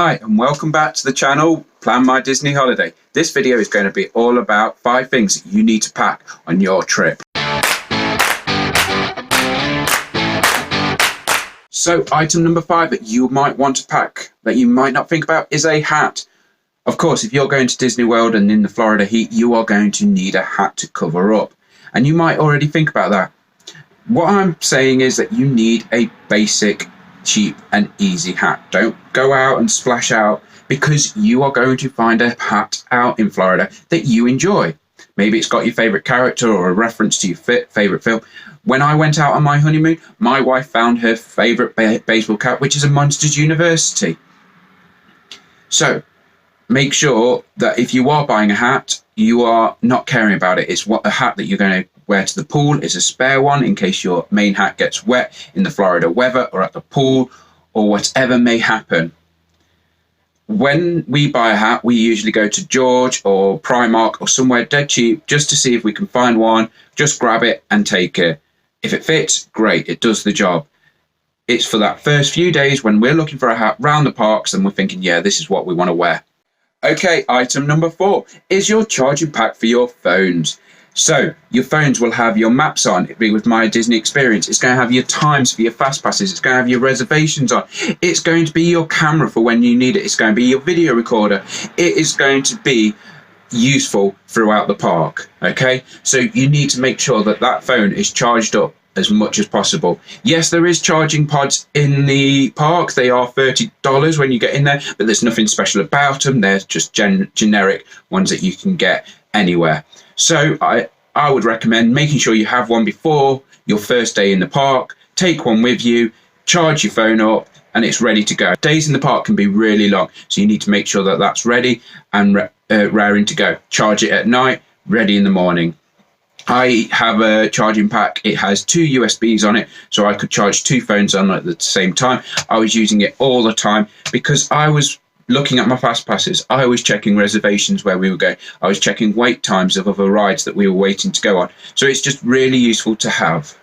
Hi and welcome back to the channel Plan My Disney Holiday. This video is going to be all about 5 things that you need to pack on your trip. So item number 5 that you might want to pack that you might not think about is a hat. Of course, if you're going to Disney World and in the Florida heat, you are going to need a hat to cover up. And you might already think about that. What I'm saying is that you need a basic, cheap and easy hat. Don't go out and splash out, because you are going to find a hat out in Florida that you enjoy. Maybe it's got your favorite character or a reference to your favorite film. When I went out on my honeymoon, my wife found her favorite baseball cap, which is a Monsters University. So make sure that if you are buying a hat, you are not caring about it. It's what a hat that you're going to wear to the pool. Is a spare one in case your main hat gets wet in the Florida weather or at the pool or whatever may happen. When we buy a hat, we usually go to George or Primark or somewhere dead cheap just to see if we can find one. Just grab it and take it. If it fits, great, it does the job. It's for that first few days when we're looking for a hat round the parks and we're thinking, yeah, this is what we want to wear. Okay, item number 4 is your charging pack for your phones. So your phones will have your maps on. With My Disney Experience, it's going to have your times for your fast passes. It's going to have your reservations on. It's going to be your camera for when you need it. It's going to be your video recorder. It is going to be useful throughout the park. Okay, so you need to make sure that that phone is charged up as much as possible. Yes, there is charging pods in the park. They are $30 when you get in there, but there's nothing special about them. They're just generic ones that you can get anywhere. So I would recommend making sure you have one before your first day in the park. Take one with you, charge your phone up, and it's ready to go. Days in the park can be really long, so you need to make sure that that's ready and raring to go. Charge it at night, ready in the morning. I have a charging pack. It has 2 USBs on it, so I could charge 2 phones on at the same time. I was using it all the time because I was looking at my fast passes. I was checking reservations where we were going. I was checking wait times of other rides that we were waiting to go on. So it's just really useful to have.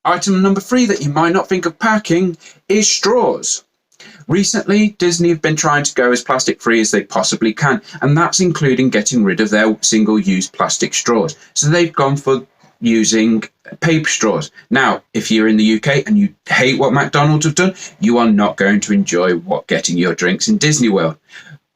Item number 3 that you might not think of packing is straws. Recently, Disney have been trying to go as plastic free as they possibly can, and that's including getting rid of their single-use plastic straws. So they've gone for using paper straws. Now, if you're in the UK and you hate what McDonald's have done, you are not going to enjoy getting your drinks in Disney World.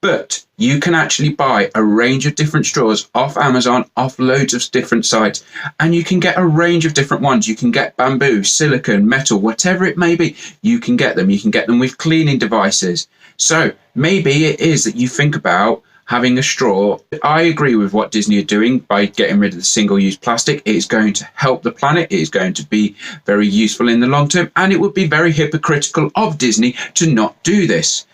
But you can actually buy a range of different straws off Amazon, off loads of different sites, and you can get a range of different ones. You can get bamboo, silicone, metal, whatever it may be, you can get them. You can get them with cleaning devices. So maybe it is that you think about having a straw. I agree with what Disney are doing by getting rid of the single-use plastic. It is going to help the planet. It is going to be very useful in the long term, and it would be very hypocritical of Disney to not do this.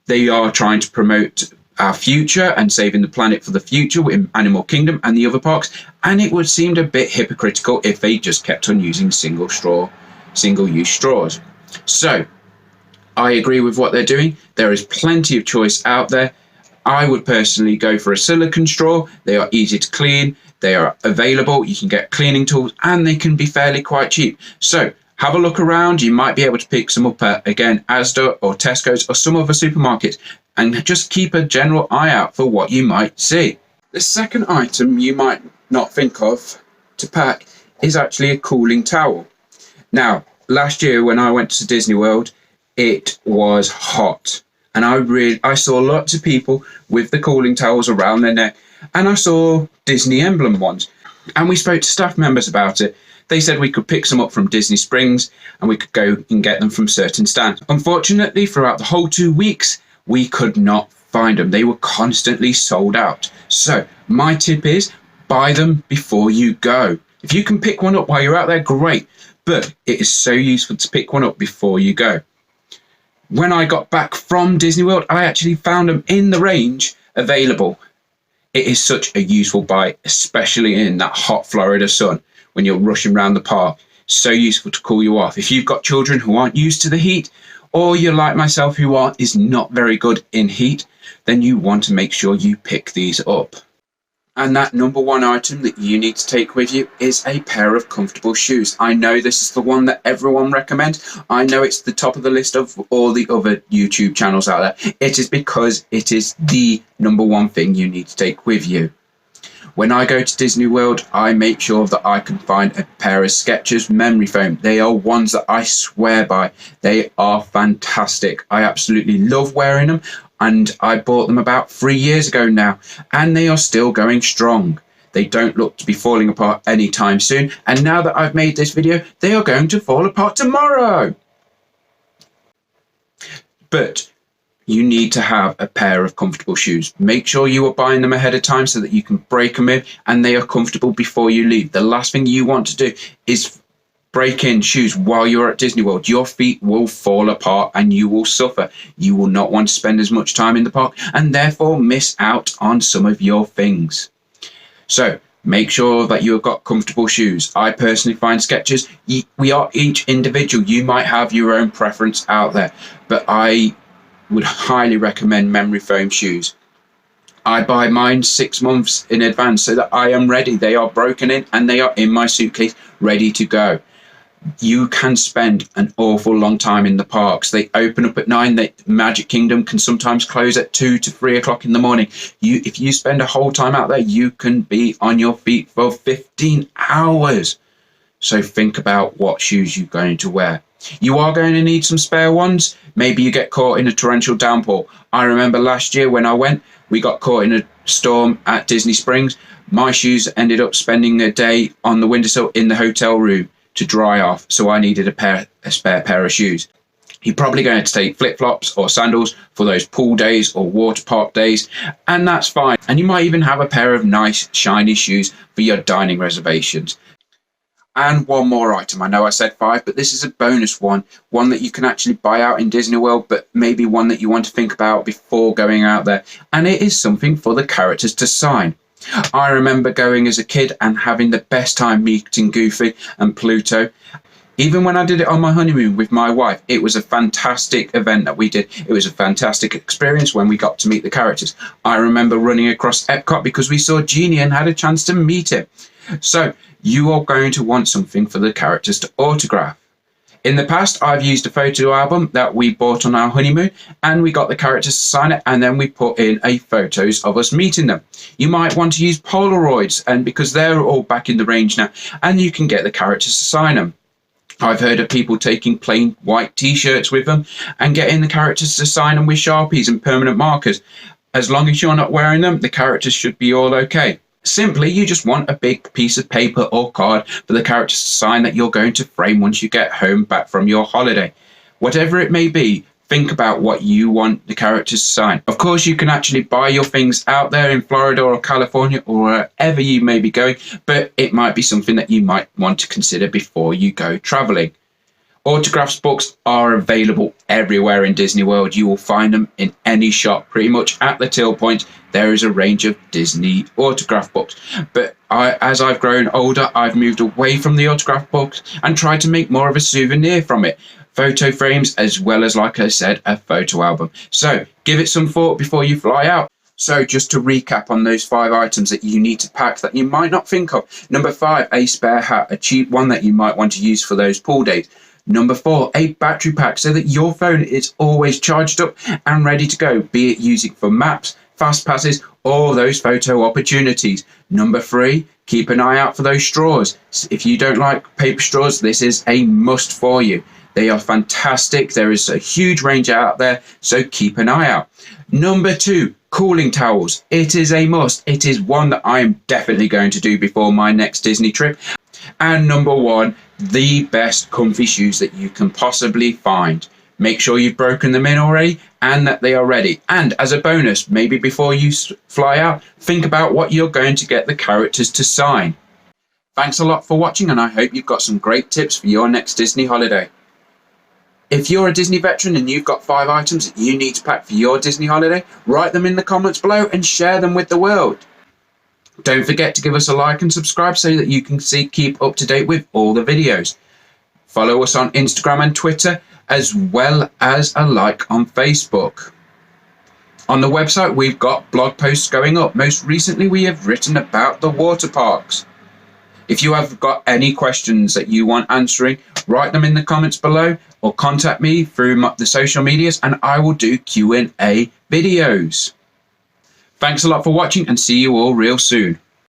They are trying to promote our future and saving the planet for the future with Animal Kingdom and the other parks, and it would seem a bit hypocritical if they just kept on using single-use straws. So I agree with what they're doing. There is plenty of choice out there. I would personally go for a silicone straw. They are easy to clean. They are available. You can get cleaning tools and they can be fairly quite cheap. So have a look around. You might be able to pick some up at, again, Asda or Tesco's or some other supermarkets, and just keep a general eye out for what you might see. The second item you might not think of to pack is actually a cooling towel. Now, last year when I went to Disney World, it was hot. And I saw lots of people with the cooling towels around their neck, and I saw Disney emblem ones. And we spoke to staff members about it. They said we could pick some up from Disney Springs and we could go and get them from certain stands. Unfortunately, throughout the whole 2 weeks, we could not find them. They were constantly sold out. So my tip is buy them before you go. If you can pick one up while you're out there, great. But it is so useful to pick one up before you go. When I got back from Disney World, I actually found them in the range available. It is such a useful buy, especially in that hot Florida sun when you're rushing around the park. So useful to cool you off. If you've got children who aren't used to the heat, or you're like myself who is not very good in heat, then you want to make sure you pick these up. And that number one item that you need to take with you is a pair of comfortable shoes. I know this is the one that everyone recommends. I know it's the top of the list of all the other YouTube channels out there. It is because it is the number one thing you need to take with you. When I go to Disney World, I make sure that I can find a pair of Skechers memory foam. They are ones that I swear by. They are fantastic. I absolutely love wearing them, and I bought them about 3 years ago now, and they are still going strong. They don't look to be falling apart anytime soon, and now that I've made this video, they are going to fall apart tomorrow. But you need to have a pair of comfortable shoes. Make sure you are buying them ahead of time so that you can break them in and they are comfortable before you leave. The last thing you want to do is break in shoes while you're at Disney World. Your feet will fall apart and you will suffer. You will not want to spend as much time in the park and therefore miss out on some of your things. So make sure that you have got comfortable shoes. I personally find Skechers, we are each individual. You might have your own preference out there, but I would highly recommend memory foam shoes. I buy mine 6 months in advance so that I am ready. They are broken in and they are in my suitcase ready to go. You can spend an awful long time in the parks. They open up at 9. The Magic Kingdom can sometimes close at 2 to 3 o'clock in the morning. If you spend a whole time out there, you can be on your feet for 15 hours. So think about what shoes you're going to wear. You are going to need some spare ones. Maybe you get caught in a torrential downpour. I remember last year when I went, we got caught in a storm at Disney Springs. My shoes ended up spending a day on the windowsill in the hotel room to dry off. So I needed a spare pair of shoes. You're probably going to take flip-flops or sandals for those pool days or water park days, and that's fine. And you might even have a pair of nice shiny shoes for your dining reservations. And one more item. I know I said 5, but this is a bonus one that you can actually buy out in Disney World, but maybe one that you want to think about before going out there. And it is something for the characters to sign. I remember going as a kid and having the best time meeting Goofy and Pluto. Even when I did it on my honeymoon with my wife, it was a fantastic event that we did. It was a fantastic experience when we got to meet the characters. I remember running across Epcot because we saw Genie and had a chance to meet him. So you are going to want something for the characters to autograph. In the past, I've used a photo album that we bought on our honeymoon, and we got the characters to sign it, and then we put in photos of us meeting them. You might want to use Polaroids, and because they're all back in the range now, and you can get the characters to sign them. I've heard of people taking plain white t-shirts with them and getting the characters to sign them with Sharpies and permanent markers. As long as you're not wearing them, the characters should be all okay. Simply, you just want a big piece of paper or card for the characters to sign that you're going to frame once you get home back from your holiday. Whatever it may be, think about what you want the characters to sign. Of course, you can actually buy your things out there in Florida or California or wherever you may be going, but it might be something that you might want to consider before you go traveling. Autographs books are available everywhere in Disney World. You will find them in any shop, pretty much at the till point. There is a range of Disney autograph books. But as I've grown older, I've moved away from the autograph books and tried to make more of a souvenir from it. Photo frames, as well as, like I said, a photo album. So give it some thought before you fly out. So just to recap on those 5 items that you need to pack that you might not think of. Number 5, a spare hat, a cheap one that you might want to use for those pool days. Number 4, a battery pack so that your phone is always charged up and ready to go, be it using for maps, fast passes, or those photo opportunities. Number 3, keep an eye out for those straws. If you don't like paper straws, this is a must for you. They are fantastic. There is a huge range out there, so keep an eye out. Number 2, cooling towels. It is a must. It is one that I am definitely going to do before my next Disney trip. And number 1, the best comfy shoes that you can possibly find. Make sure you've broken them in already and that they are ready. And as a bonus, maybe before you fly out, think about what you're going to get the characters to sign. Thanks a lot for watching, and I hope you've got some great tips for your next Disney holiday. If you're a Disney veteran and you've got 5 items that you need to pack for your Disney holiday, write them in the comments below and share them with the world. Don't forget to give us a like and subscribe so that you can keep up to date with all the videos. Follow us on Instagram and Twitter, as well as a like on Facebook. On the website, we've got blog posts going up. Most recently, we have written about the water parks. If you have got any questions that you want answering, write them in the comments below or contact me through the social medias and I will do Q&A videos. Thanks a lot for watching and see you all real soon.